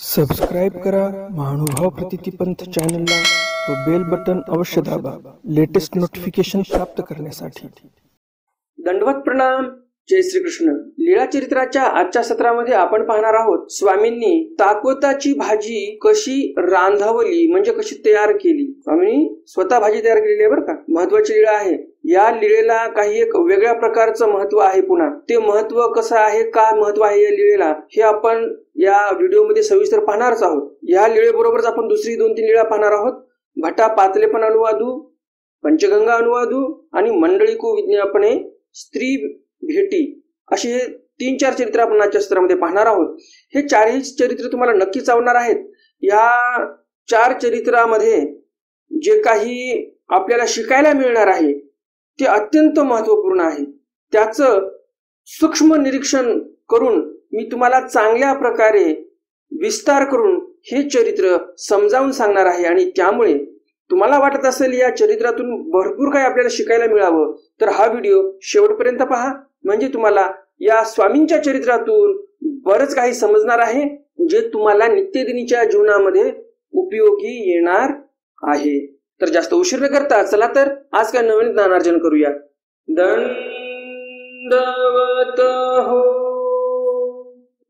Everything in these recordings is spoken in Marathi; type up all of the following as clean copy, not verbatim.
सबस्क्राईब करा महानुभाव प्रतितिपंथ चॅनलला व बेल बटन अवश्य दाबा लेटेस्ट नोटिफिकेशन प्राप्त करण्यासाठी। दंडवत प्रणाम। जय श्री कृष्ण। लीळा चरित्राच्या आजच्या सत्रामध्ये आपण पाहणार आहोत स्वामींनी ताकवताची भाजी कशी रांधवली म्हणजे कशी तयार केली। स्वामींनी स्वतः भाजी तयार केलेली आहे बरं का। महत्वाची लीळा आहे। या लीळेला काही एक वेगळ्या प्रकारचं महत्व आहे। पुन्हा ते महत्व कसं आहे, का महत्व आहे या लीळेला, हे आपण या व्हिडिओमध्ये सविस्तर पाहणारच आहोत। या लीळेबरोबरच आपण दुसरी 2-3 लीळा पाहणार आहोत। भटा पातलेपण अनुवादू, पंचगंगा अनुवादू आणि मंडळीकू विज्ञापने, स्त्री भेटी, अशी हे 3-4 चरित्र आपण आजच्या सत्रामध्ये पाहणार आहोत। हे चारही चरित्र तुम्हाला नक्कीच आवडणार आहेत। या 4 चरित्रामध्ये जे काही आपल्याला शिकायला मिळणार आहे ते अत्यंत महत्त्वपूर्ण आहे। त्याचं सूक्ष्म निरीक्षण करून मी तुम्हाला चांगल्या प्रकारे विस्तार करून हे चरित्र समजावून सांगणार आहे। आणि त्यामुळे तुम्हाला वाटत असेल या चरित्रातून भरपूर काही आपल्याला शिकायला मिळावं तर हा व्हिडिओ शेवटपर्यंत पहा, म्हणजे तुम्हाला या स्वामींच्या चरित्रातून बरंच काही समजणार आहे जे तुम्हाला नित्यदिनीच्या जीवनामध्ये उपयोगी येणार आहे। तर जास्त उशीर न करता चला तर आज काय नवीन ज्ञानार्जन करूया। दंडवत हो।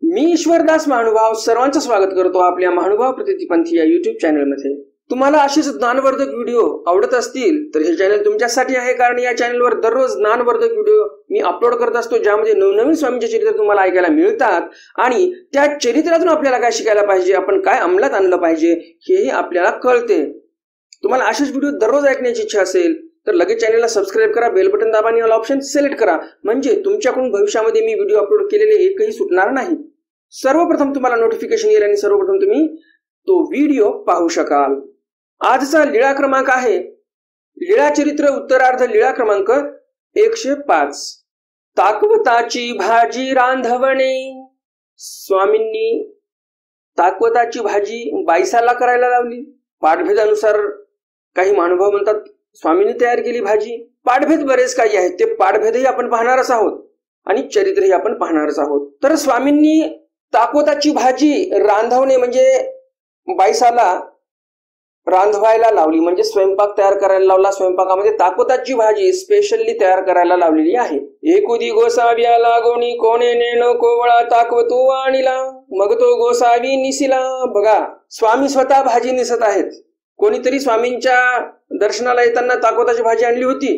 मी ईश्वरदास महानुभाव सर्वांचं स्वागत करतो आपल्या महानुभाव प्रतितिपंथी या YouTube चॅनलमध्ये। तुम्हाला असेच ज्ञानवर्धक व्हिडिओ आवडत असतील तर हे चॅनल तुमच्यासाठी आहे, कारण या चॅनलवर दररोज ज्ञानवर्धक व्हिडिओ मी अपलोड करत असतो ज्यामध्ये नवनवीन स्वामींचे चरित्र तुम्हाला ऐकायला मिळतात आणि त्या चरित्रातून आपल्याला काय शिकायला पाहिजे, आपण काय अंमलात आणलं पाहिजे हेही आपल्याला कळते। तुम्हाला असेच व्हिडिओ दररोज ऐकण्याची इच्छा असेल तर लगेच चॅनलला सबस्क्राईब करा, बेल बटन दाबा आणि ऑल ऑप्शन सिलेक्ट करा, म्हणजे तुमच्याकडून भविष्यामध्ये मी व्हिडिओ अपलोड केलेले एकही सुटणार नाही। सर्वप्रथम तुम्हाला नोटिफिकेशन येईल आणि सर्वप्रथम तुम्ही तो व्हिडिओ पाहू शकाल। आजचा लीळा क्रमांक आहे लीळा चरित्र उत्तरार्ध लीळा क्रमांक 105। ताकवताची भाजी रांधवणे। स्वामींनी ताकवताची भाजी बाईसाला करायला लावली। पाठभेदानुसार काही महानुभाव म्हणतात स्वामींनी तयार केली भाजी। पाठभेद बरेच काही आहेत, ते पाठभेदही आपण पाहणारच आहोत आणि चरित्रही आपण पाहणारच आहोत। तर स्वामींनी ताकवताची भाजी रांधवणे म्हणजे बाईसाला रांधवायला लावली, म्हणजे स्वयंपाक तयार करायला लावला। स्वयंपाकामध्ये ताकवताची भाजी स्पेशली तयार करायला लावलेली आहे। एकुदी गोसाव्या लागोनी कोणे नेणो कोवळा ताकवतो आणिला, मग तो गोसावी निसिला। बघा, स्वामी स्वतः भाजी निसत आहेत। कोणीतरी स्वामींच्या दर्शनाला येताना ताकवताची भाजी आणली होती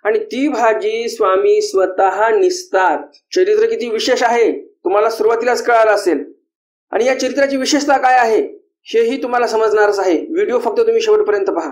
आणि ती भाजी स्वामी स्वतः निसतात। चरित्र किती विशेष आहे तुम्हाला सुरुवातीलाच कळालं असेल आणि या चरित्राची विशेषता काय आहे हेही तुम्हाला समजणारच आहे। व्हिडिओ फक्त तुम्ही शेवटपर्यंत पहा।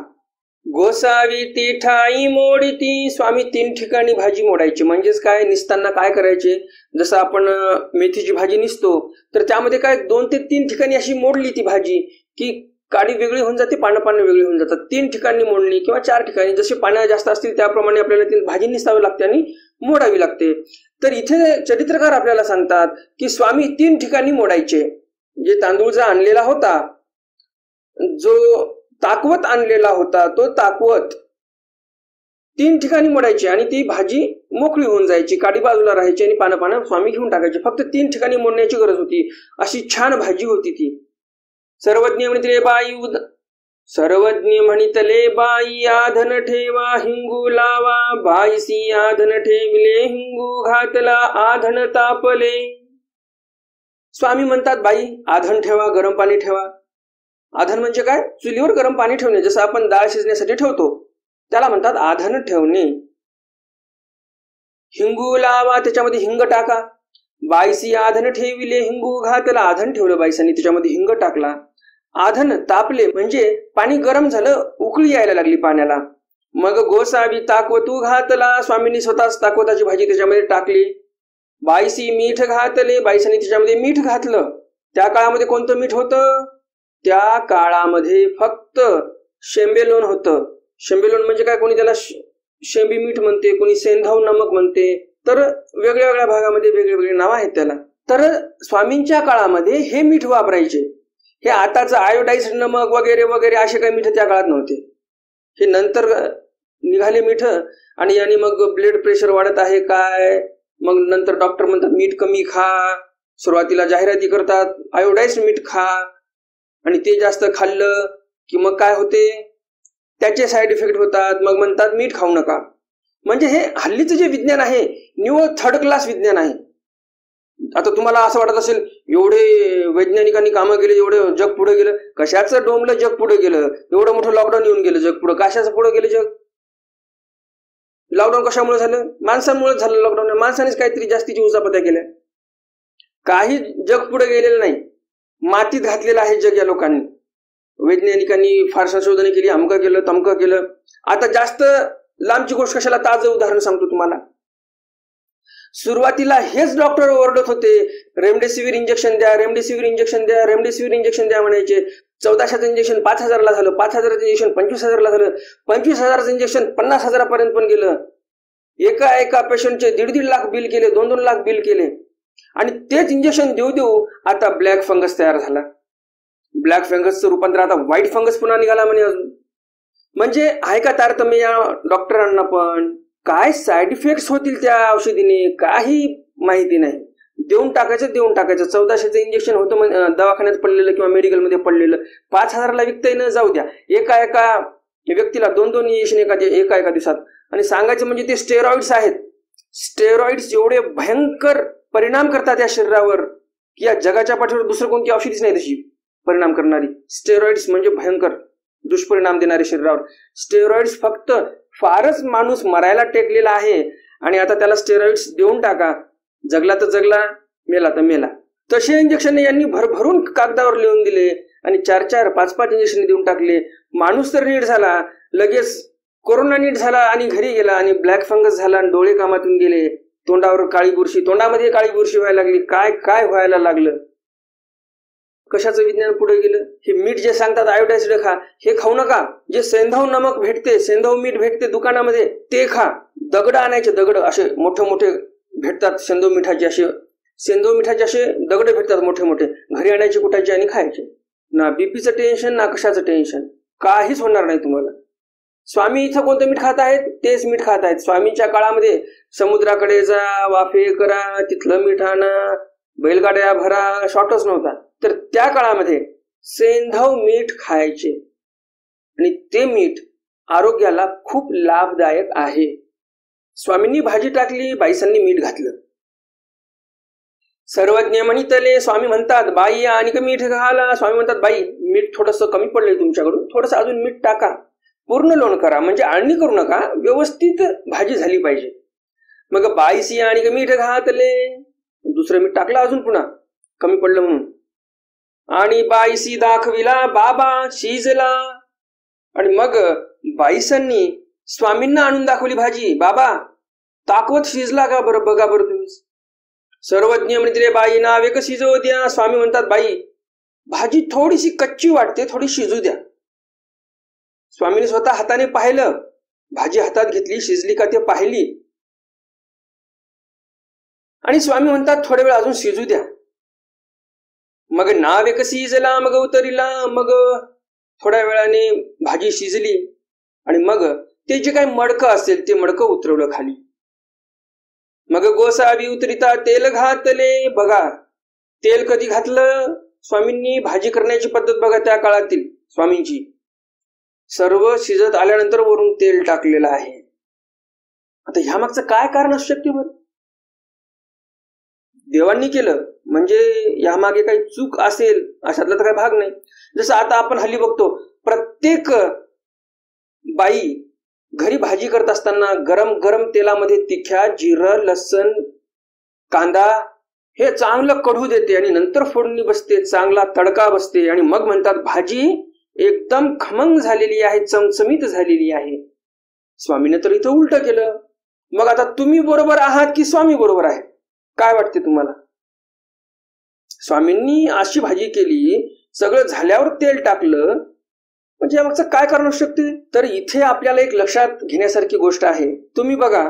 गोसावी ती ठाई मोडीती। स्वामी 3 ठिकाणी भाजी मोडायची, म्हणजेच काय, निसताना काय करायचे, जसं आपण मेथीची भाजी निसतो तर त्यामध्ये काय 2 ते 3 ठिकाणी अशी मोडली ती भाजी की काडी वेगळी होऊन जाते, पानं वेगळी होऊन जातात। 3 ठिकाणी मोडणी किंवा 4 ठिकाणी, जसे पानं जास्त असतील त्याप्रमाणे आपल्याला ती भाजी निसावी लागते आणि मोडावी लागते। तर इथे चरित्रकार आपल्याला सांगतात की स्वामी 3 ठिकाणी मोडायचे। जे तांदूळ जो आणलेला होता, जो ताकवत आणलेला होता, तो ताकवत 3 ठिकाणी मोडायची आणि ती भाजी मोकळी होऊन जायची, काडी बाजूला राहायची आणि पानं स्वामी घेऊन टाकायचे। फक्त 3 ठिकाणी मोडण्याची गरज होती, अशी छान भाजी होती ती। सर्वज्ञ म्हणितले बाई आधन ठेवा हिंगू लावा, बाईसी आधन ठेविले हिंगू घातला आधन तापले। स्वामी म्हणतात बाई आधन ठेवा, गरम पाणी ठेवा। आधन म्हणजे काय, चुलीवर गरम पाणी ठेवणे, जसं आपण डाळ शिजण्यासाठी ठेवतो त्याला म्हणतात आधन ठेवणे। हिंगू लावा, त्याच्यामध्ये हिंग टाका। बाईसी आधन ठेविले हिंगू घातला, आधन ठेवलं बाईसांनी, त्याच्यामध्ये हिंग टाकला। आधन तापले म्हणजे पाणी गरम झालं, उकळी यायला लागली पाण्याला। मग गोसावी ताकवतू घातला, स्वामींनी स्वतःच ताकवताची भाजी त्याच्यामध्ये टाकली। बाईसी मीठ घातले, बाईसांनी त्याच्यामध्ये मीठ घातलं। त्या काळामध्ये कोणतं मीठ होतं, त्या काळामध्ये फक्त शेंबेलोण होतं। शेंबेलोण म्हणजे काय, कोणी त्याला शेंबी मीठ म्हणते, कोणी सेंधाव नमक म्हणते, तर वेगवेगळ्या भागामध्ये वेगवेगळे नाव आहेत त्याला। तर स्वामींच्या काळामध्ये हे मीठ वापरायचे। हे आताचं आयोडाइज्ड नमक वगैरे वगैरे असे काही मीठ त्या काळात नव्हते, हे नंतर निघाले मीठ। आणि याने मग ब्लड प्रेशर वाढत आहे काय, मग नंतर डॉक्टर म्हणतात मीठ कमी खा, सुरुवातीला जाहिराती करतात आयोडाइज्ड मीठ खा, आणि ते जास्त खाल्लं की मग काय होते, त्याचे साईड इफेक्ट होतात. मग म्हणतात मीठ खाऊ नका. म्हणजे हे हल्लीचं जे विज्ञान आहे निव्वळ थर्ड क्लास विज्ञान आहे. आता तुम्हाला असं वाटत असेल एवढे वैज्ञानिकांनी कामं केले, एवढं जग पुढे गेलं. कशाचं डोंबलं जग पुढे गेलं? एवढं मोठं लॉकडाऊन येऊन गेलं जग पुढे. कशाचं पुढे गेलं जग? लॉकडाऊन कशामुळे झालं? माणसांमुळेच झालं लॉकडाऊन. माणसानेच काहीतरी जास्तीची उचापत्या केल्या. काही जग पुढे गेलेलं नाही, मातीत घातलेलं आहे जग या लोकांनी. वैज्ञानिकांनी फार संशोधन केली, अमकं केलं तमकं केलं. आता जास्त लांबची गोष्ट कशाला, ताजं उदाहरण सांगतो तुम्हाला. सुरुवातीला हेच डॉक्टर ओरडत होते, रेमडेसिवीर इंजेक्शन द्या, रेमडेसिवीर इंजेक्शन द्या, रेमडेसिवीर इंजेक्शन द्या म्हणायचे. 1400चं इंजेक्शन 5000ला झालं, 5000चं इंजेक्शन 25000ला झालं, 25000चं इंजेक्शन 50,000पर्यंत पण गेलं. एका पेशंटचे 1.5 लाख बिल केले, 2-2 लाख बिल केले. आणि तेच इंजेक्शन देऊ देऊ आता ब्लॅक फंगस तयार झाला. ब्लॅक फंगसचं रूपांतर आता व्हाईट फंगस पुन्हा निघाला म्हणे अजून. म्हणजे आहे का तारतम्य या डॉक्टरांना पण? काय साईड इफेक्ट्स होतील त्या औषधीने काही माहिती नाही. देऊन टाकायचं. 1400चं इंजेक्शन होतं दवाखान्यात पडलेलं किंवा मेडिकलमध्ये पडलेलं, 5000ला विकता येणं जाऊ द्या. एका व्यक्तीला 2-2 इंजेक्शन एका दिवसात. आणि सांगायचं म्हणजे ते स्टेरॉइड्स आहेत. स्टेरॉइड्स एवढे भयंकर परिणाम करतात या शरीरावर की या जगाच्या पाठीवर दुसरं कोणती औषधीच नाही तशी परिणाम करणारी. स्टेरॉइड्स म्हणजे भयंकर दुष्परिणाम देणारे शरीरावर. स्टेरॉइड्स फक्त फारच माणूस मरायला टेकलेला आहे आणि आता त्याला स्टेरॉइड्स देऊन टाका. जगला तर जगला, मेला तर मेला. तसे इंजेक्शन यांनी भरभरून कागदावर लिहून दिले आणि 4-4, 5-5 इंजेक्शन देऊन टाकले. माणूस तर नीट झाला, लगेच कोरोना नीट झाला आणि घरी गेला आणि ब्लॅक फंगस झाला आणि डोळे कामातून गेले. तोंडावर काळी बुरशी, तोंडामध्ये काळी बुरशी व्हायला लागली. काय काय व्हायला लागलं? कशाचं विज्ञान पुढे गेलं? हे मीठ जे सांगतात आयोडाइज्ड खा, हे खाऊ नका. जे सेंधव नमक भेटते, सेंधव मीठ भेटते दुकानामध्ये, ते खा. दगड आणायचे, दगड असे मोठे भेटतात सेंधव मिठाचे असे दगड भेटतात मोठे. घरी आणायचे, कुटायचे आणि खायचे. ना बीपीचं टेन्शन, ना कशाचं टेन्शन, काहीच होणार नाही तुम्हाला. स्वामी इथं कोणतं मीठ खात आहेत? तेच मीठ खात आहेत. स्वामींच्या काळामध्ये समुद्राकडे जा, वाफे करा, तिथलं मीठ आणा, बैलगाड्या भरा, शॉर्टच नव्हता. तर त्या काळामध्ये सेंधव मीठ खायचे आणि ते मीठ आरोग्याला खूप लाभदायक आहे. स्वामींनी भाजी टाकली, बाईसांनी मीठ घातलं. सर्वज्ञ म्हणितले, स्वामी म्हणतात बाई आणि का मीठ घाला. स्वामी म्हणतात बाई मीठ थोडंसं कमी पडलंय तुमच्याकडून, थोडंसं अजून मीठ टाका, पूर्ण लोण करा, म्हणजे आळणी करू नका, व्यवस्थित भाजी झाली पाहिजे. मग बाईसी आणि का मीठ घातले, दुसरं मीठ टाकलं अजून पुन्हा कमी पडलं म्हणून. आणि बाईसी दाखविला बाबा शिजला. आणि मग बाईसांनी स्वामींना आणून दाखवली भाजी. बाबा ताकवत शिजला का बरं, बघा बरं तुम्ही. सर्वज्ञ म्हणते बाई नावे का शिजवू द्या. स्वामी म्हणतात बाई भाजी थोडीशी कच्ची वाटते, थोडी शिजू द्या. स्वामींनी स्वतः हाताने पाहिलं, भाजी हातात घेतली, शिजली का ते पाहिली. आणि स्वामी म्हणतात थोड्या वेळ अजून शिजू द्या. मग नावे कशी शिजला, मग उतरिला. मग थोड्या वेळाने भाजी शिजली आणि मग ते जे काही मडकं असेल ते मडकं उतरवलं खाली. मग गोसावी उतरिता तेल घातले. बघा तेल कधी घातलं स्वामींनी, भाजी करण्याची पद्धत बघा त्या काळातील स्वामींची. सर्व शिजत आल्यानंतर वरून तेल टाकलेलं आहे. आता ह्या मागचं काय कारण असू शकते बरं? देवांनी केलं म्हणजे यामागे काही चूक असेल अशातला तर काही भाग नाही. जसं आता आपण हल्ली बघतो, प्रत्येक बाई घरी भाजी करत असताना गरम गरम तेलामध्ये तिख्या, जिरं, लसण, कांदा हे चांगलं कढू देते आणि नंतर फोडणी बसते, चांगला तडका बसते आणि मग म्हणतात भाजी एकदम खमंग झालेली आहे, चमचमीत झालेली आहे. स्वामीने तर इथं उलट केलं. मग आता तुम्ही बरोबर आहात की स्वामी बरोबर आहे? काय वाटते तुम्हाला? स्वामींनी अशी भाजी केली, सगळं झाल्यावर तेल टाकलं, म्हणजे यामागचं काय कारण असू शकते? तर इथे आपल्याला एक लक्षात घेण्यासारखी गोष्ट आहे. तुम्ही बघा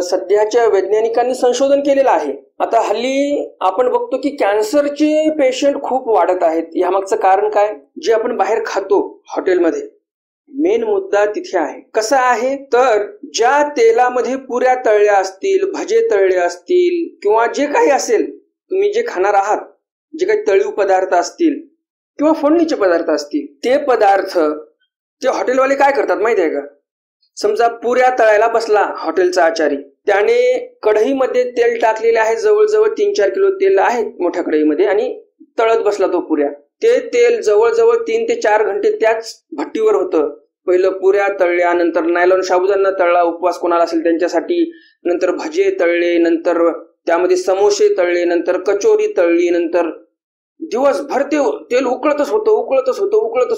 सध्याच्या वैज्ञानिकांनी संशोधन केलेलं आहे. आता हल्ली आपण बघतो की कॅन्सरचे पेशंट खूप वाढत आहेत. यामागचं कारण काय? जे आपण बाहेर खातो हॉटेलमध्ये, मेन मुद्दा तिथे आहे. कसा आहे तर ज्या तेलामध्ये पुऱ्या तळल्या असतील, भजे तळले असतील किंवा जे काही असेल तुम्ही जे खाणार आहात, जे काही तळीव पदार्थ असतील, किंवा फोडणीचे पदार्थ असतील, ते पदार्थ ते हॉटेलवाले काय करतात माहिती आहे का? समजा पुऱ्या तळायला बसला हॉटेलचा आचारी, त्याने कढईमध्ये तेल टाकलेले आहे, जवळजवळ 3-4 किलो तेल आहे मोठ्या कढईमध्ये, आणि तळत बसला तो पुऱ्या. ते तेल जवळजवळ 3 ते 4 घंटे त्याच भट्टीवर होतं. पहिलं पुऱ्या तळल्या, नंतर नायलॉन साबुदाणा तळला, उपवास कोणाला असेल त्यांच्यासाठी, नंतर भजे तळले, नंतर त्यामध्ये समोसे तळले, नंतर कचोरी तळली, नंतर दिवसभर ते तेल उकळतच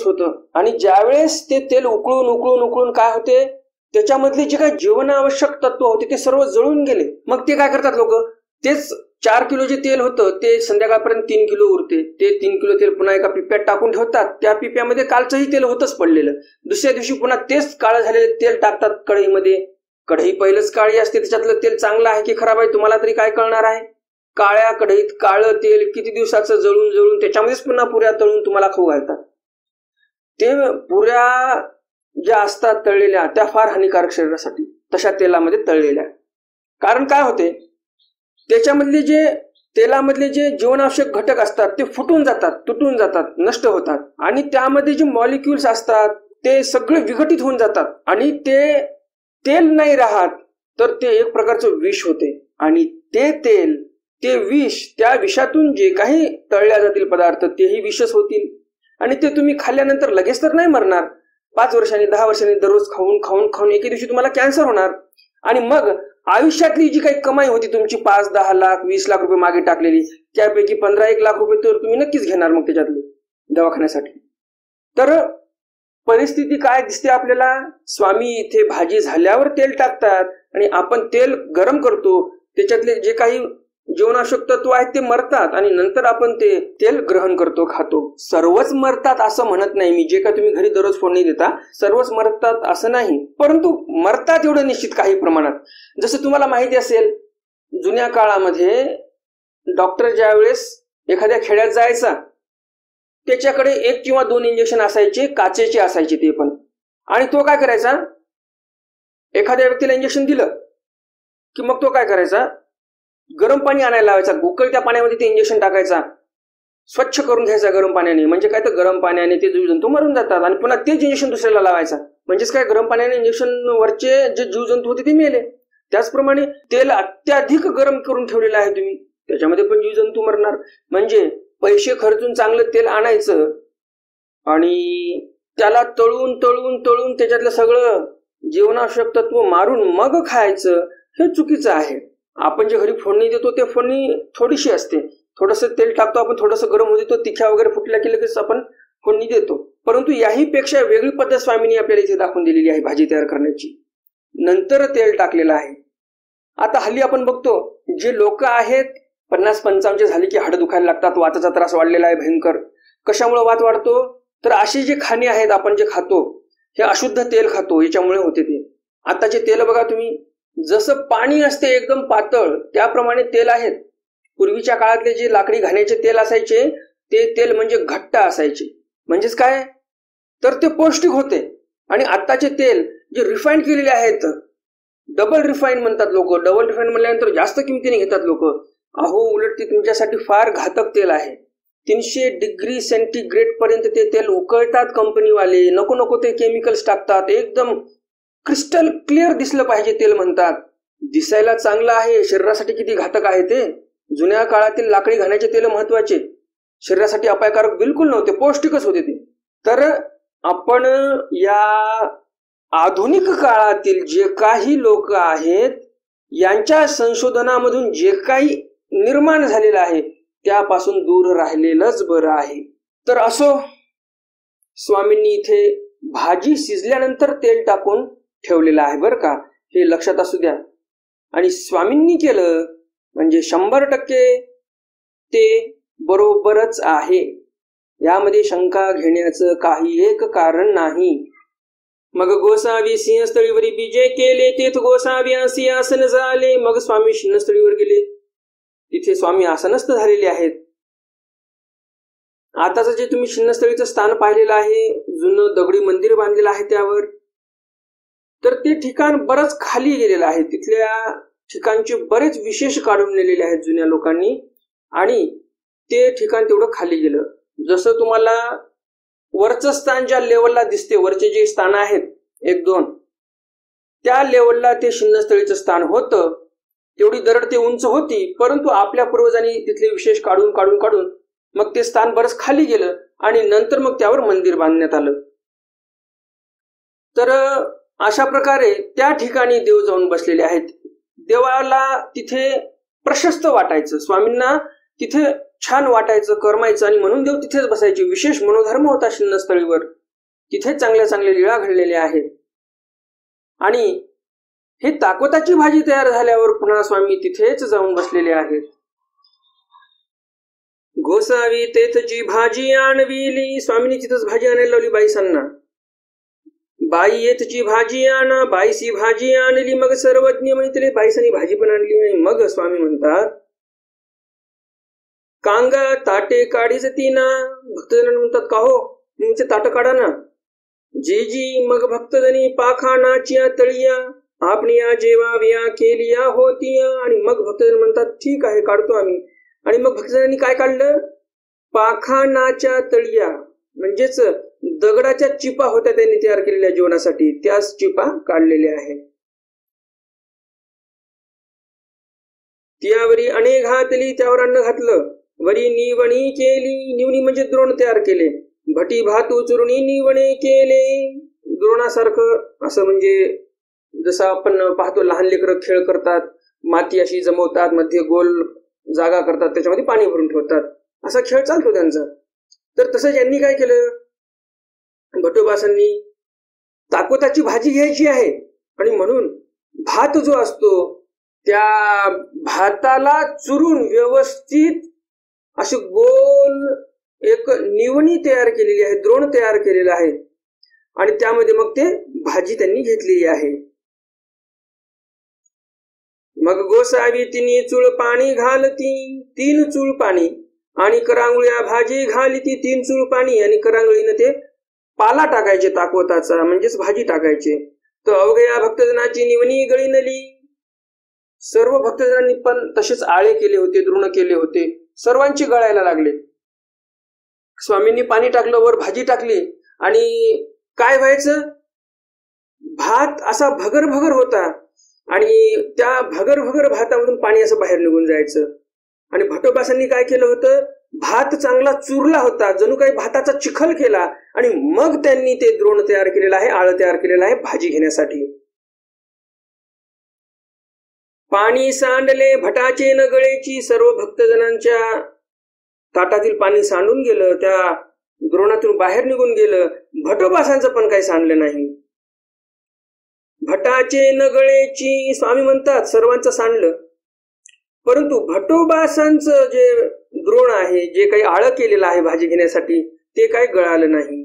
होतं. आणि ज्यावेळेस ते तेल उकळून काय होते, त्याच्यामधले जे काही जीवनावश्यक तत्व होते ते सर्व जळून गेले. मग ते काय करतात लोक, तेच 4 किलो जे तेल होतं ते संध्याकाळपर्यंत 3 किलो उरते. ते 3 किलो तेल पुन्हा एका पिप्यात टाकून ठेवतात. त्या पिप्यामध्ये कालचंही तेल होतच पडलेलं. दुसऱ्या दिवशी पुन्हा तेच काळं झालेले तेल टाकतात कढईमध्ये. कढई पहिलंच काळी असते, त्याच्यातलं तेल चांगलं आहे की खराब आहे तुम्हाला तरी काय कळणार आहे? काळ्या कढईत काळं तेल किती दिवसाचं जळून त्याच्यामध्येच पुन्हा पुऱ्या तळून तुम्हाला खाऊ घालतात. ते पुऱ्या ज्या असतात तळलेल्या त्या फार हानिकारक शरीरासाठी, तशा तेलामध्ये तळलेल्या. कारण काय होते, त्याच्यामधले जे तेलामधले जे जीवनावश्यक घटक असतात ते फुटून जातात, तुटून जातात, नष्ट होतात. आणि त्यामध्ये जे मॉलिक्युल्स असतात ते सगळे विघटित होऊन जातात. आणि ते तेल नाही राहत तर ते एक प्रकारचं विष होते. आणि ते तेल, ते विष, त्या विषातून जे काही तळल्या जातील पदार्थ तेही विषच होतील. आणि ते तुम्ही खाल्ल्यानंतर लगेच तर नाही मरणार. 5 वर्षांनी 10 वर्षांनी दररोज खाऊन एके दिवशी तुम्हाला कॅन्सर होणार. आणि मग आयुष्यातली जी काही कमाई होती तुमची 5-10 लाख 20 लाख रुपये मागे टाकलेली, त्यापैकी 15-1 लाख रुपये तर तुम्ही नक्कीच घेणार मग त्याच्यातले दवाखान्यासाठी. तर परिस्थिती काय दिसते आपल्याला? स्वामी इथे भाजी झाल्यावर तेल टाकतात आणि आपण तेल गरम करतो, त्याच्यातले जे काही जीवनावश्यक तत्व आहेत ते मरतात आणि नंतर आपण ते तेल ग्रहण करतो, खातो. सर्वच मरतात असं म्हणत नाही मी. जे काय तुम्ही घरी दररोज फोडणी देता सर्वच मरतात असं नाही, परंतु मरतात एवढं निश्चित काही प्रमाणात. जसं तुम्हाला माहिती असेल, जुन्या काळामध्ये डॉक्टर ज्या वेळेस एखाद्या खेड्यात जायचा, त्याच्याकडे 1 किंवा 2 इंजेक्शन असायचे, काचेचे असायचे ते पण. आणि तो काय करायचा, एखाद्या व्यक्तीला इंजेक्शन दिलं की मग तो काय करायचा, गरम पाणी आणायला लावायचा, उकळत्या पाण्यामध्ये ते इंजेक्शन टाकायचा, स्वच्छ करून घ्यायचा गरम पाण्याने. म्हणजे काय, तर गरम पाण्याने ते जीवजंतू मरून जातात. आणि पुन्हा तेच इंजेक्शन दुसऱ्याला लावायचा. म्हणजेच काय, गरम पाण्याने इंजेक्शन वरचे जे जीवजंतू होते ते मेले. त्याचप्रमाणे तेल अत्याधिक गरम करून ठेवलेलं आहे तुम्ही, त्याच्यामध्ये पण जीवजंतू मरणार. म्हणजे पैसे खर्चून चांगलं तेल आणायचं आणि त्याला तळून त्याच्यातलं सगळं जीवनावश्यक तत्व मारून मग खायचं, हे चुकीचं आहे. आपण जे घरी फोडणी देतो ते फोडणी थोडीशी असते, थोडंसं तेल टाकतो आपण, थोडंसं गरम होऊ देतो, तिखा वगैरे फुटल्या की लगेच आपण फोडणी देतो. परंतु याही पेक्षा वेगळी पद्धत स्वामींनी आपल्याला इथे दाखवून दिलेली आहे भाजी तयार करण्याची. नंतर तेल टाकलेलं आहे. आता हल्ली आपण बघतो, जे लोक आहेत 50-55 झाले की हाडं दुखायला लागतात, वाताचा त्रास वाढलेला आहे भयंकर. कशामुळे वात वाढतो, तर अशी जे खाणे आहेत आपण जे खातो, हे अशुद्ध तेल खातो, याच्यामुळे होते ते. आताचे तेल बघा तुम्ही, जसं पाणी असते एकदम पातळ त्याप्रमाणे तेल आहेत. पूर्वीच्या काळातले जे लाकडी घाण्याचे तेल असायचे ते तेल म्हणजे घट्ट असायचे. म्हणजेच काय, तर ते पौष्टिक होते. आणि आताचे तेल जे रिफाईंड केलेले आहेत, डबल रिफाईंड म्हणतात लोक. डबल रिफाईंड म्हणल्यानंतर जास्त किमतीने घेतात लोक. अहो, उलट ते तुमच्यासाठी फार घातक तेल आहे. 300 डिग्री सेंटीग्रेड पर्यंत ते तेल उकळतात कंपनीवाले. नको ते केमिकल्स टाकतात. एकदम क्रिस्टल क्लिअर दिसलं पाहिजे तेल म्हणतात. दिसायला चांगलं आहे, शरीरासाठी किती घातक आहे ते. जुन्या काळातील लाकडी घाण्याचे तेल महत्वाचे, शरीरासाठी अपायकारक बिलकुल नव्हते, पौष्टिकच होते ते. तर आपण या आधुनिक काळातील जे काही लोक आहेत यांच्या संशोधनामधून जे काही निर्माण झालेलं आहे त्यापासून दूर राहिलेलंच बरं आहे. तर असो, स्वामींनी इथे भाजी शिजल्यानंतर तेल टाकून ठेवलेलं आहे बरं का, हे लक्षात असू द्या. आणि स्वामींनी केलं म्हणजे 100% ते बरोबरच आहे, यामध्ये शंका घेण्याचं काही एक कारण नाही. मग गोसावी सिंहस्थळीवरी बीजे केले, तेथ गोसावी सिंहासन झाले. मग स्वामी सिंहस्थळीवर गेले, तिथे स्वामी आसनस्थ झालेले आहेत. आताच जे तुम्ही सिंहस्थळीचं स्थान पाहिलेलं आहे, जुनं दगडी मंदिर बांधलेलं आहे त्यावर, तर ते ठिकाण बरंच खाली गेलेलं आहे. तिथल्या ठिकाणचे बरेच विशेष काढून नेलेले आहेत जुन्या लोकांनी आणि ते ठिकाण तेवढं खाली गेलं. जसं तुम्हाला वरचं स्थान ज्या लेवलला दिसते, वरचे जे स्थान आहेत 1-2, त्या लेवलला ते शिन्नस्थळीचं स्थान होतं. तेवढी दरड ते उंच होती, परंतु आपल्या पूर्वजांनी तिथले विशेष काढून मग ते स्थान बरंच खाली गेलं आणि नंतर मग त्यावर मंदिर बांधण्यात आलं. तर अशा प्रकारे त्या ठिकाणी देव जाऊन बसलेले आहेत. देवाला तिथे प्रशस्त वाटायचं, स्वामींना तिथे छान वाटायचं, करमायचं आणि म्हणून देव तिथेच बसायचे. विशेष मनोधर्म होता शिन्नस्थळीवर. तिथे चांगल्या लीळा घडलेल्या आहेत. आणि हे ताकवताची भाजी तयार झाल्यावर पुन्हा स्वामी तिथेच जाऊन बसलेले आहेत. गोसावी तेथची भाजी आणविली. स्वामींनी तिथंच भाजी आणायला लावली बाईसांना. बाई येथची भाजी आणा, बाईसी भाजी आणली. मग सर्वज्ञ म्हणतले बाईसांनी भाजी पण आणली नाही. मग स्वामी म्हणतात, कांगा ताटे काढीच तीना. भक्तजन म्हणतात, का हो तुमचे ताट काढा ना. जी मग भक्तजनी पाखाणाच्या तळिया आपणिया जेवाव्या केलिया होतिया. आणि मग भक्तजन म्हणतात, ठीक आहे काढतो आम्ही. आणि मग भक्तजनांनी काय काढलं? पाखाणाच्या तळिया, म्हणजेच दगडाच्या चिपा होत्या त्यांनी तयार केलेल्या जेवणासाठी, त्याच चिपा काढलेल्या आहेत. त्यावरी अणे घातली, त्यावर अन्न घातलं. वरी निवणी केली, निवणी म्हणजे द्रोण तयार केले. भटी भातू चुरणी निवणे केले. द्रोणासारखं असं, म्हणजे जसं आपण पाहतो लहान लेकरं खेळ करतात, माती अशी जमवतात, मध्ये गोल जागा करतात, त्याच्यामध्ये पाणी भरून ठेवतात, असा खेळ चालतो त्यांचा. तर तसं यांनी काय केलं, भटोबासांनी ताकवताची भाजी घ्यायची आहे आणि म्हणून भात जो असतो त्या भाताला चुरून व्यवस्थित अशी गोल एक निवणी तयार केलेली आहे, द्रोण तयार केलेला आहे आणि त्यामध्ये मग ते भाजी त्यांनी घेतलेली आहे. मग गोसावी तिने चूळ पाणी घालती, 3 चूळ पाणी, आणि करांगुळ्या भाजी घालती, 3 चूळ पाणी, आणि करांगळीनं ते पाला टाकायचे ताकवताचा, म्हणजेच भाजी टाकायचे. तर अवघ्या भक्तजनाची निवणी गळीनली. सर्व भक्तजनांनी पण तसेच आळे केले होते, द्रोण केले होते, सर्वांची गळायला लागले. स्वामींनी पाणी टाकलं, वर भाजी टाकली आणि काय व्हायचं, भात असा भगर भगर होता आणि त्या भगर भगर भातामधून पाणी असं बाहेर निघून जायचं. आणि भटोबासांनी काय केलं होतं, भात चांगला चुरला होता, जणू काही भाताचा चिखल केला आणि मग त्यांनी ते द्रोण तयार केलेलं आहे, आळ तयार केलेलं आहे भाजी घेण्यासाठी. पाणी सांडले भटाचे न गळेची. सर्व भक्तजनांच्या ताटातील पाणी सांडून गेलं, त्या द्रोणातून बाहेर निघून गेलं. भटोबासांचं पण काही सांडलं नाही. भटाचे न गळेची, स्वामी म्हणतात सर्वांचं सांडलं, परंतु भटोबासांचं जे द्रोण आहे, जे काही आळ केलेलं आहे भाजी घेण्यासाठी, ते काही गळालं नाही.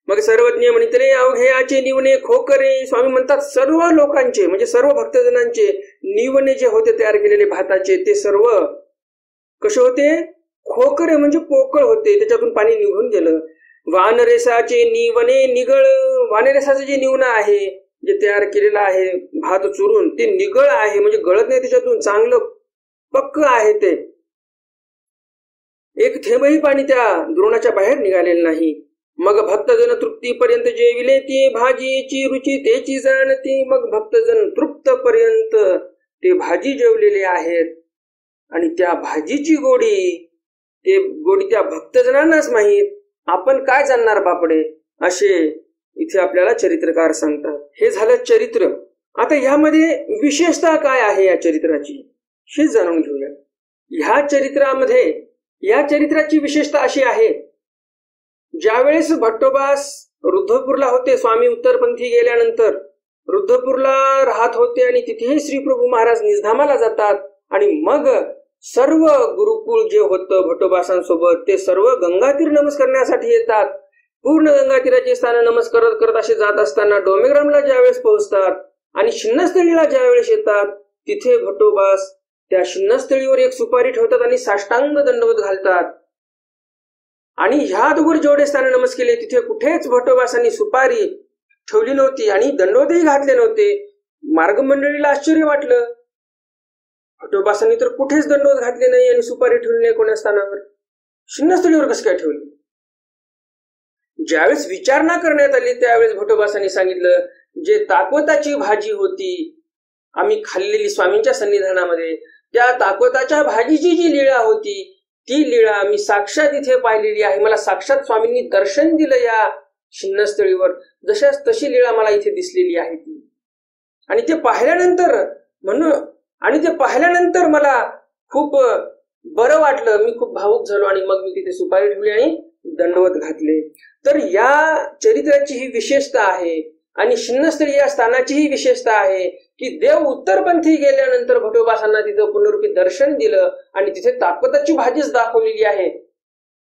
मग सर्वज्ञ म्हणितले अवघेयाचे निवणे खोकरे. स्वामी म्हणतात सर्व लोकांचे, म्हणजे सर्व भक्तजनांचे निवणे जे होते तयार केलेले भाताचे, ते सर्व कसे होते, खोकरे म्हणजे पोकळ होते, त्याच्यातून पाणी निघून गेलं. वानरेसाचे निवणे निगळ. वानरेसाचं जे निवणं आहे, जे तयार केलेलं आहे भात चुरून, ते निगळ आहे, म्हणजे गळत नाही, त्याच्यातून चांगलं पक्क आहे ते. एक थेंबही पाणी त्या द्रोणाच्या बाहेर निघालेलं नाही. मग भक्तजन तृप्तीपर्यंत जेविले, ती भाजीची रुची त्याची जाणती. मग भक्तजन तृप्त पर्यंत ते भाजी जेवलेले आहेत आणि त्या भाजीची गोडी, ते गोडी त्या भक्तजनांनाच माहीत, आपण काय जाणणार बापडे, असे इथे आपल्याला चरित्रकार सांगतात. हे झालं चरित्र. आता ह्यामध्ये विशेषता काय आहे या चरित्राची, हे जाणून घेऊया. ह्या चरित्रामध्ये, या चरित्राची विशेषता अशी आहे, ज्यावेळेस भट्टोबास रुद्धपूरला होते, स्वामी उत्तरपंथी गेल्यानंतर रुद्धपूरला राहत होते आणि तिथेही श्री प्रभू महाराज निजधामाला जातात आणि मग सर्व गुरुकुळ जे होतं भट्टोबासांसोबत, ते सर्व गंगातीर नमस्कारण्यासाठी येतात. पूर्ण गंगातीराचे स्थान नमस्कार करत असे जात असताना डोमेग्रामला ज्यावेळेस पोहोचतात आणि शिन्नस्थळीला ज्यावेळेस येतात, तिथे भट्टोबास त्या शिन्नस्थळीवर एक सुपारी ठेवतात आणि साष्टांग दंडवत घालतात. आणि ह्या अगोदर जेवढे स्थान नमस्कार केले तिथे कुठेच भट्टोबासांनी सुपारी ठेवली नव्हती आणि दंडवतही घातले नव्हते. मार्गमंडळीला आश्चर्य वाटलं, भट्टोबासांनी तर कुठेच दंडवत घातले नाही आणि सुपारी ठेवली नाही कोण्या स्थानावर. शिन्नस्थळीवर कसं काय ठेवली? ज्यावेळेस विचारणा करण्यात आली त्यावेळेस भटोबासांनी सांगितलं, जे ताकवताची भाजी होती आम्ही खाल्लेली स्वामींच्या सन्निधानामध्ये, त्या ताकवताच्या भाजीची जी लीळा होती ती लीळा मी साक्षात इथे पाहिलेली आहे. मला साक्षात स्वामींनी दर्शन दिलं या शिन्नस्थळीवर, जशाच तशी लीळा मला इथे दिसलेली आहे ती. आणि ते पाहिल्यानंतर मला खूप बरं वाटलं, मी खूप भावुक झालो आणि मग मी तिथे सुपारी ठेवली आणि दंडवत घातले. तर या चरित्राची ही विशेषता आहे आणि शिन्नस्थळी या स्थानाची ही विशेषता आहे की देव उत्तरपंथी गेल्यानंतर भटोबासांना तिथं पुनरुपी दर्शन दिलं आणि तिथे ताकवताची भाजीच दाखवलेली आहे.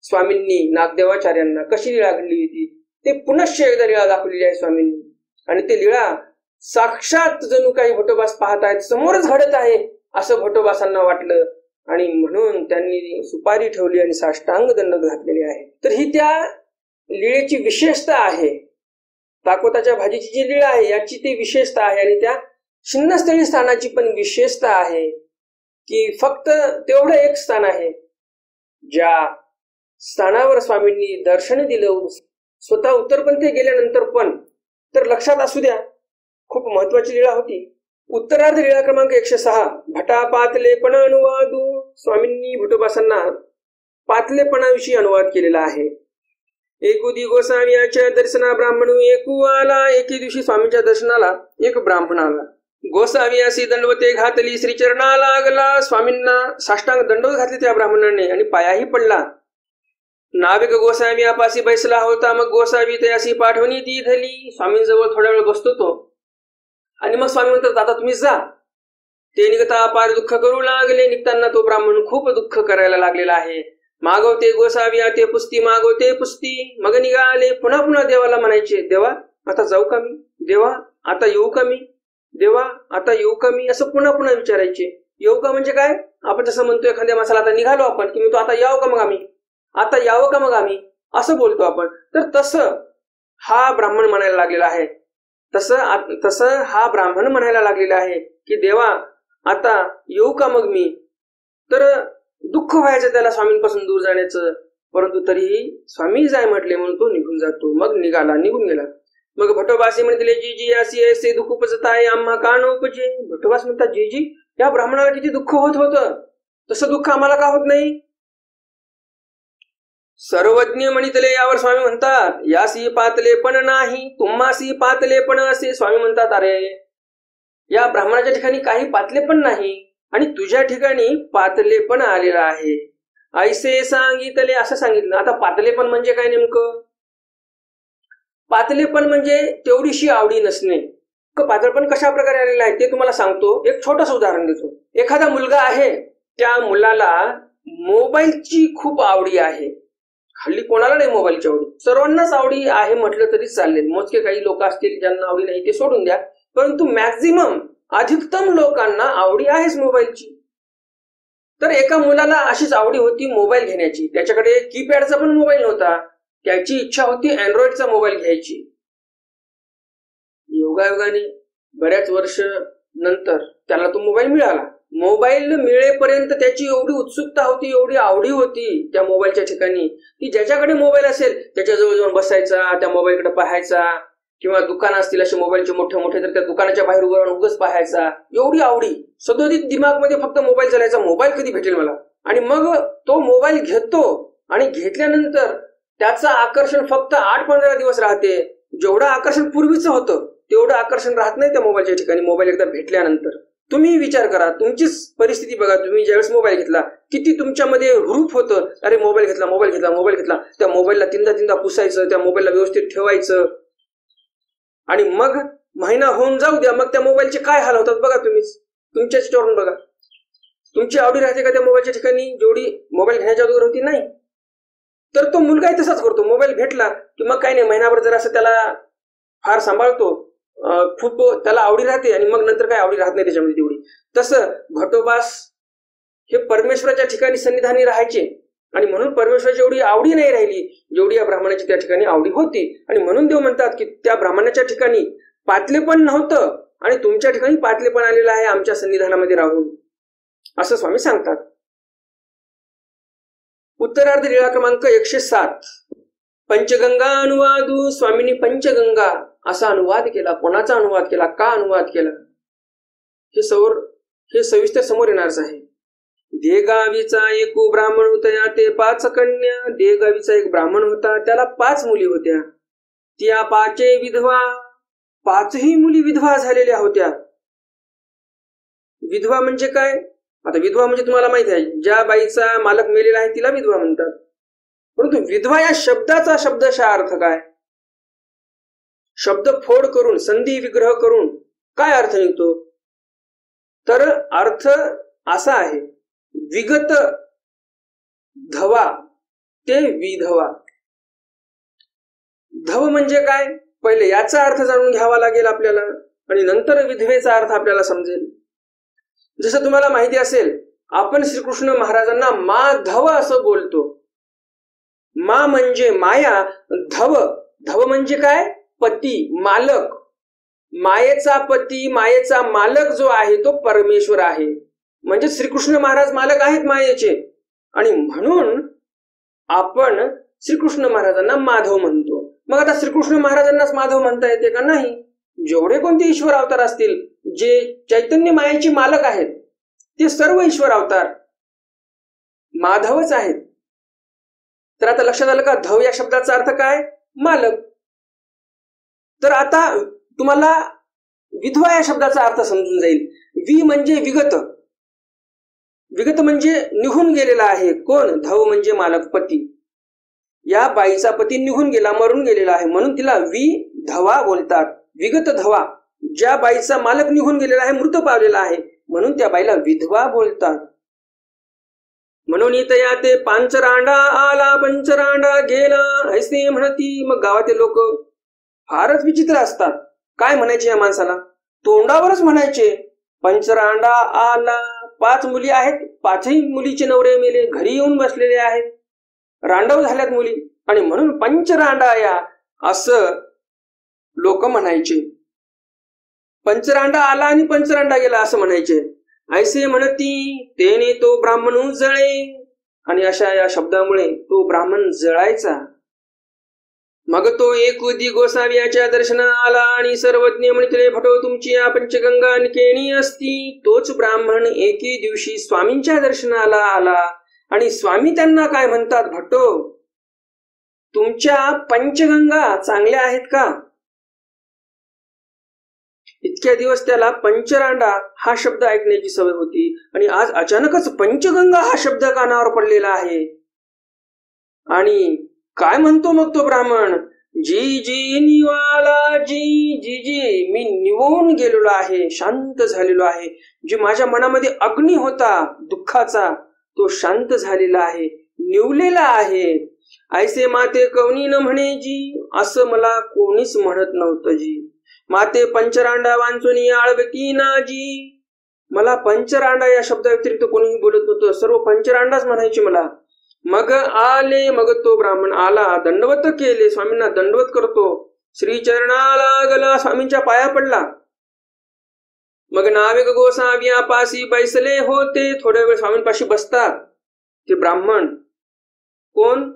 स्वामींनी नागदेवाचार्यांना कशी लीळा घडली होती ते पुनश्च एकदा लीळा दाखवलेली आहे स्वामींनी. आणि ते लीळा साक्षात जणू काही भटोबास पाहत आहेत, समोरच घडत आहे असं भटोबासांना वाटलं आणि म्हणून त्यांनी सुपारी ठेवली आणि साष्टांग दंडवत घातलेले आहे. तर ही त्या लीळेची विशेषता आहे. ताकवताच्या भाजीची जी लीळा आहे याची ती विशेषता आहे आणि त्या शिन्नस्थळी स्थानाची पण विशेषता आहे की फक्त तेवढं एक स्थान आहे ज्या स्थानावर स्वामींनी दर्शन दिलं स्वतः उत्तरपंथी गेल्यानंतर पण. तर लक्षात असू द्या, खूप महत्वाची लीळा होती. उत्तरार्ध लीळा क्रमांक 106 भटा पातलेपण अनुवादू. स्वामींनी भटोबासांना पातलेपणाविषयी अनुवाद केलेला आहे. एकुदी गोसाव्याच्या दर्शना ब्राह्मण एकू आला. एके दिवशी स्वामींच्या दर्शनाला एक ब्राह्मण आला. गोसाव्यासी दंडवते घातली, श्रीचरणा लागला. स्वामींना साष्टांग दंडवत घातले त्या ब्राह्मणाने आणि पायाही पडला. नाविक गोसावी आपासी बैसला होता. मग गोसावी तयासी पाठवणी ती धली. स्वामींजवळ थोडा वेळ बसतो तो आणि मग स्वामी म्हणतात, आता तुम्ही जा. ते निघता अपार दुःख करू लागले. निघताना तो ब्राह्मण खूप दुःख करायला लागलेला आहे. मागवते गोसाव्या ते पुस्ती, मागवते पुस्ती. मग निघाले. पुन्हा पुन्हा देवाला म्हणायचे, देवा आता जाऊ का मी, देवा आता येऊ का मी, देवा आता येऊ का मी, असं पुन्हा पुन्हा विचारायचे. येऊ का म्हणजे काय? आपण जसं म्हणतो एखाद्या माणसाला आता निघालो आपण की मी तो आता यावं का मग आम्ही, आता यावं का मग आम्ही, असं बोलतो आपण. तर तसं हा ब्राह्मण म्हणायला लागलेला आहे. तसं हा ब्राह्मण म्हणायला लागलेला आहे की देवा आता येऊ का मग मी. तर दुःख व्हायचं त्याला स्वामींपासून दूर जाण्याचं, परंतु तरीही स्वामी जाय म्हटले म्हणून तो निघून जातो. मग निघून गेला. मग भटोबासी म्हणते, जी जी अशी ऐसे दुःख उपजत आहे आम्हा का न उपजे. भटोबास म्हणतात, जी जी या ब्राह्मणाला किती दुःख होतं तसं दुःख आम्हाला का होत नाही. सर्वज्ञ म्हणितले. यावर स्वामी म्हणतात, यासी पातले पण नाही, तुम्हासी पातले पण असे. स्वामी म्हणतात, अरे या ब्राह्मणाच्या ठिकाणी काही पातले पण नाही आणि तुझ्या ठिकाणी पातले पण आलेला आहे. ऐसे सांगितले, असं सांगितलं. आता पातलेपण म्हणजे काय नेमकं? पातलेपण म्हणजे तेवढीशी आवडी नसणे. पातळपण कशा प्रकारे आलेलं आहे ते तुम्हाला सांगतो. एक छोटंसं उदाहरण देतो. एखादा मुलगा आहे, त्या मुलाला मोबाईलची खूप आवडी आहे. हल्ली कोणाला नाही मोबाईलची आवडी, सर्वांनाच आवडी आहे म्हटलं तरी चालेल. मोजके काही लोक असतील ज्यांना आवडी नाही ते सोडून द्या, परंतु मॅक्झिमम अधिकतम लोकांना आवडी आहेच मोबाईलची. तर एका मुलाला अशीच आवडी होती मोबाईल घेण्याची. त्याच्याकडे कीपॅडचा पण मोबाईल नव्हता. त्याची इच्छा होती अँड्रॉइडचा मोबाईल घ्यायची. योगायोगाने बऱ्याच वर्ष नंतर त्याला तो मोबाईल मिळाला. मोबाईल मिळेपर्यंत त्याची एवढी उत्सुकता होती, एवढी आवडी होती त्या मोबाईलच्या ठिकाणी की ज्याच्याकडे मोबाईल असेल त्याच्याजवळ जाऊन बसायचा, त्या मोबाईलकडे पाहायचा, किंवा दुकान असतील असे मोबाईलचे मोठे मोठे तर त्या दुकानाच्या बाहेर उभं राहून उगाच पाहायचा. एवढी आवडी, सदोदित दिमागमध्ये फक्त मोबाईल चालायचा, मोबाईल कधी भेटेल मला. आणि मग तो मोबाईल घेतो आणि घेतल्यानंतर त्याचं आकर्षण फक्त 8-15 दिवस राहते. जेवढं आकर्षण पूर्वीचं होतं तेवढं आकर्षण राहत नाही त्या मोबाईलच्या ठिकाणी. मोबाईल एकदा भेटल्यानंतर तुम्ही विचार करा, तुमचीच परिस्थिती बघा. तुम्ही ज्यावेळेस मोबाईल घेतला किती तुमच्यामध्ये हुरूप होतं, अरे मोबाईल घेतला मोबाईल घेतला मोबाईल घेतला. त्या मोबाईलला तीनदा पुसायचं, त्या मोबाईलला व्यवस्थित ठेवायचं आणि मग महिना होऊन जाऊ द्या, मग त्या मोबाईलचे काय हाल होतात बघा. तुम्हीच तुमच्याच याच्यावरून बघा. तुमची आवडी राहते का त्या मोबाईलच्या ठिकाणी जेवढी मोबाईल घेण्याच्या अगोदर होती? नाही. तर तो मुलगाही तसाच करतो. मोबाईल भेटला की मग काही नाही, महिनाभर जर असं त्याला फार सांभाळतो, खूप त्याला आवडी राहते आणि मग नंतर काय आवडी राहत नाही त्याच्यामध्ये तेवढी. तसं भटोबास हे परमेश्वराच्या ठिकाणी सन्निधानी राहायचे आणि म्हणून परमेश्वराची एवढी आवडी नाही राहिली जेवढी या ब्राह्मणाची त्या ठिकाणी आवडी होती. आणि म्हणून देव म्हणतात की त्या ब्राह्मणाच्या ठिकाणी पातलेपण नव्हतं आणि तुमच्या ठिकाणी पातलेपण आलेलं आहे आमच्या सन्निधानामध्ये राहून, असं स्वामी सांगतात. उत्तरार्ध लीळा क्रमांक 107. पंचगंगा अनुवादू. स्वामींनी पंचगंगा असा अनुवाद केला. कोणाचा अनुवाद केला, का अनुवाद केला, हे सविस्तर समोर येणारच आहे. देगावीचा एक ब्राह्मण होता, ते 5 कन्या. देगावीचा एक ब्राह्मण होता, त्याला 5 मुली होत्या. त्या 5 विधवा, 5ही मुली विधवा झालेल्या होत्या. विधवा म्हणजे काय? आता विधवा म्हणजे तुम्हाला माहिती आहे, ज्या बाईचा मालक मेलेला आहे तिला विधवा म्हणतात. परंतु विधवा या शब्दाचा शब्दशः अर्थ काय? शब्द फोड करून, संधी विग्रह करून काय अर्थ निघतो? तर अर्थ असा आहे, विगत धवा ते विधवा. धव म्हणजे काय? पहिले याचा अर्थ जाणून घ्यावा लागेल आपल्याला, आणि नंतर विधवेचा अर्थ आपल्याला समजेल. जसं तुम्हाला माहिती असेल, आपण श्रीकृष्ण महाराजांना माधव असं बोलतो. मा म्हणजे माया, धव म्हणजे काय? पती, मालक. मायेचा पती, मायेचा मालक जो आहे तो परमेश्वर आहे. म्हणजे श्रीकृष्ण महाराज मालक आहेत मायेचे, आणि म्हणून आपण श्रीकृष्ण महाराजांना माधव म्हणतो. मग आता श्रीकृष्ण महाराजांनाच माधव म्हणता येते का? नाही. जेवढे कोणते ईश्वर अवतार असतील, जे चैतन्य मायेचे मालक आहेत, ते सर्व ईश्वर अवतार माधवच आहेत. तर आता लक्षात आलं का धव या शब्दाचा अर्थ काय? मालक. तर आता तुम्हाला विधवा या शब्दाचा अर्थ समजून जाईल. वि म्हणजे विगत. विगत म्हणजे निघून गेलेला आहे. कोण? धव म्हणजे मालक, पती. या बाईचा पती निघून गेला, मरून गेलेला आहे, म्हणून तिला विधवा बोलतात. विगत धवा, ज्या बाईचा मालक निघून गेलेला आहे, मृत पावलेला आहे, म्हणून त्या बाईला विधवा बोलतात. म्हणून इतया ते पांचरांडा आला, पंचरांडा गेला ऐसे म्हणती. मग गावातील लोक फारच विचित्र असतात. काय म्हणायचे या माणसाला? तोंडावरच म्हणायचे, पंचरांडा आला. 5 मुली आहेत, 5ही मुलीचे नवरे मेले, घरी येऊन बसलेले आहेत, रांडव झाल्यात मुली, आणि म्हणून पंचरांडा या असं लोक म्हणायचे. पंचरांडा आला आणि पंचरांडा गेला असं म्हणायचे. ऐसे म्हणती तेने तो ब्राह्मण जळे. आणि अशा या शब्दामुळे तो ब्राह्मण जळायचा. मग तो एक उदी गोसाव्याच्या दर्शना आला, आणि सर्वज्ञ म्हणितले, भटो तुमची या पंचगंगा केणी असती. तोच ब्राह्मण एके दिवशी स्वामींच्या दर्शनाला आला, आणि स्वामी त्यांना काय म्हणतात? भटो, तुमच्या पंचगंगा चांगल्या आहेत का? इतक्या दिवस त्याला पंचरांडा हा शब्द ऐकण्याची सवय होती, आणि आज अचानकच पंचगंगा हा शब्द कानावर पडलेला आहे. आणि काय म्हणतो मग तो ब्राह्मण? जी जी निवाला, जी जी जी मी निवून गेलेलो आहे, शांत झालेलो आहे. जे माझ्या मनामध्ये अग्नी होता दुःखाचा, तो शांत झालेला आहे, निवलेला आहे. ऐसे माते कवनी न म्हणे जी, असं मला कोणीच म्हणत नव्हतं जी. माते पंचरांडा वांचुनी आळवकी ना जी, मला पंचरांडा या शब्दा व्यतिरिक्त कोणीही बोलत नव्हतं, सर्व पंचरांडाच म्हणायचे मला. मग आले, मग तो ब्राह्मण आला, दंडवत केले, स्वामींना दंडवत करतो, श्रीचरणाला गला, स्वामींच्या पाया पडला. मग नाविक गोसाव्या पाशी बैसले होते. थोड्या वेळ स्वामींपाशी बसतात ते ब्राह्मण. कोण?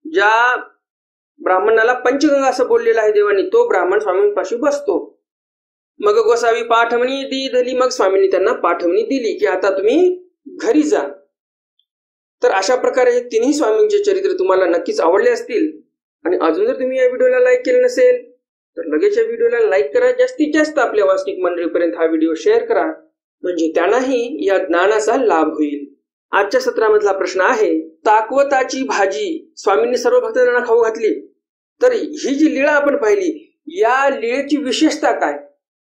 ज्या ब्राह्मणाला पंचगंगा असं बोललेलं आहे देवानी, तो ब्राह्मण स्वामींपाशी बसतो. मग गोसावी पाठवणी दिली. मग स्वामींनी त्यांना पाठवणी दिली की आता तुम्ही घरी जा. तर अशा प्रकारे हे तिन्ही स्वामींचे चरित्र तुम्हाला नक्कीच आवडले असतील. आणि अजून जर तुम्ही या व्हिडिओला लाईक केले नसेल तर लगेच या व्हिडिओला लाईक करा. जास्तीत जास्त आपल्या वाचनिक मंडळीपर्यंत हा व्हिडिओ शेअर करा, म्हणजे त्यांनाही या ज्ञानाचा लाभ होईल. आजच्या सत्रामधला प्रश्न आहे, ताकवताची भाजी स्वामींनी सर्व भक्तांना खाऊ घातली. तर ही जी लीळा आपण पाहिली, या लीळेची विशेषता काय?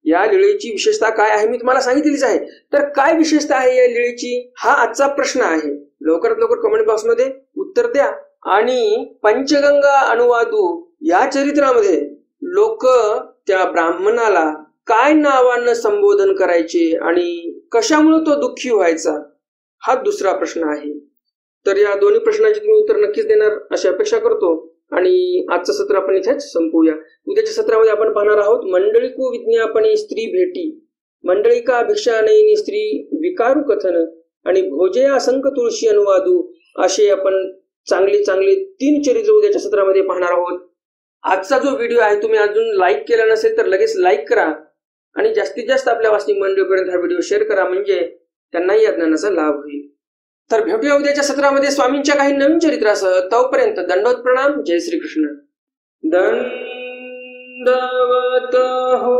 या लीळेची विशेषता काय आहे मी तुम्हाला सांगितलीच आहे. तर काय विशेषता आहे या लीळेची, हा आजचा प्रश्न आहे. लवकरात लवकर कमेंट बॉक्स मध्ये उत्तर द्या. आणि पंचगंगा अनुवादू या चरित्रामध्ये लोक त्या ब्राह्मणाला काय नावानं संबोधन करायचे आणि कशामुळे तो दुःखी व्हायचा, हा दुसरा प्रश्न आहे. तर या दोन्ही प्रश्नांची तुम्ही उत्तर नक्कीच देणार अशी अपेक्षा करतो. आणि आजचं सत्र आपण इथेच संपवूया. उद्याच्या सत्रामध्ये आपण पाहणार आहोत, मंडळिको विज्ञापने स्त्री भेटी, मंडळिका भिक्षा नयनी स्त्री विकारू कथन, आणि भोजया संक तुळशी अनुवादू असे आपण चांगली चांगली 3 चरित्र उद्याच्या सत्रामध्ये पाहणार आहोत. आजचा जो व्हिडिओ आहे तुम्ही अजून लाईक केला नसेल तर लगेच लाईक करा आणि जास्तीत जास्त आपल्या वाचनिक मंडळीपर्यंत हा व्हिडिओ शेअर करा, म्हणजे त्यांनाही या ज्ञानाचा लाभ होईल. तर भेटूया उद्याच्या सत्रामध्ये स्वामींच्या काही नवीन चरित्रासह. तोपर्यंत दंडवत प्रणाम. जय श्रीकृष्ण. दंडवत हो.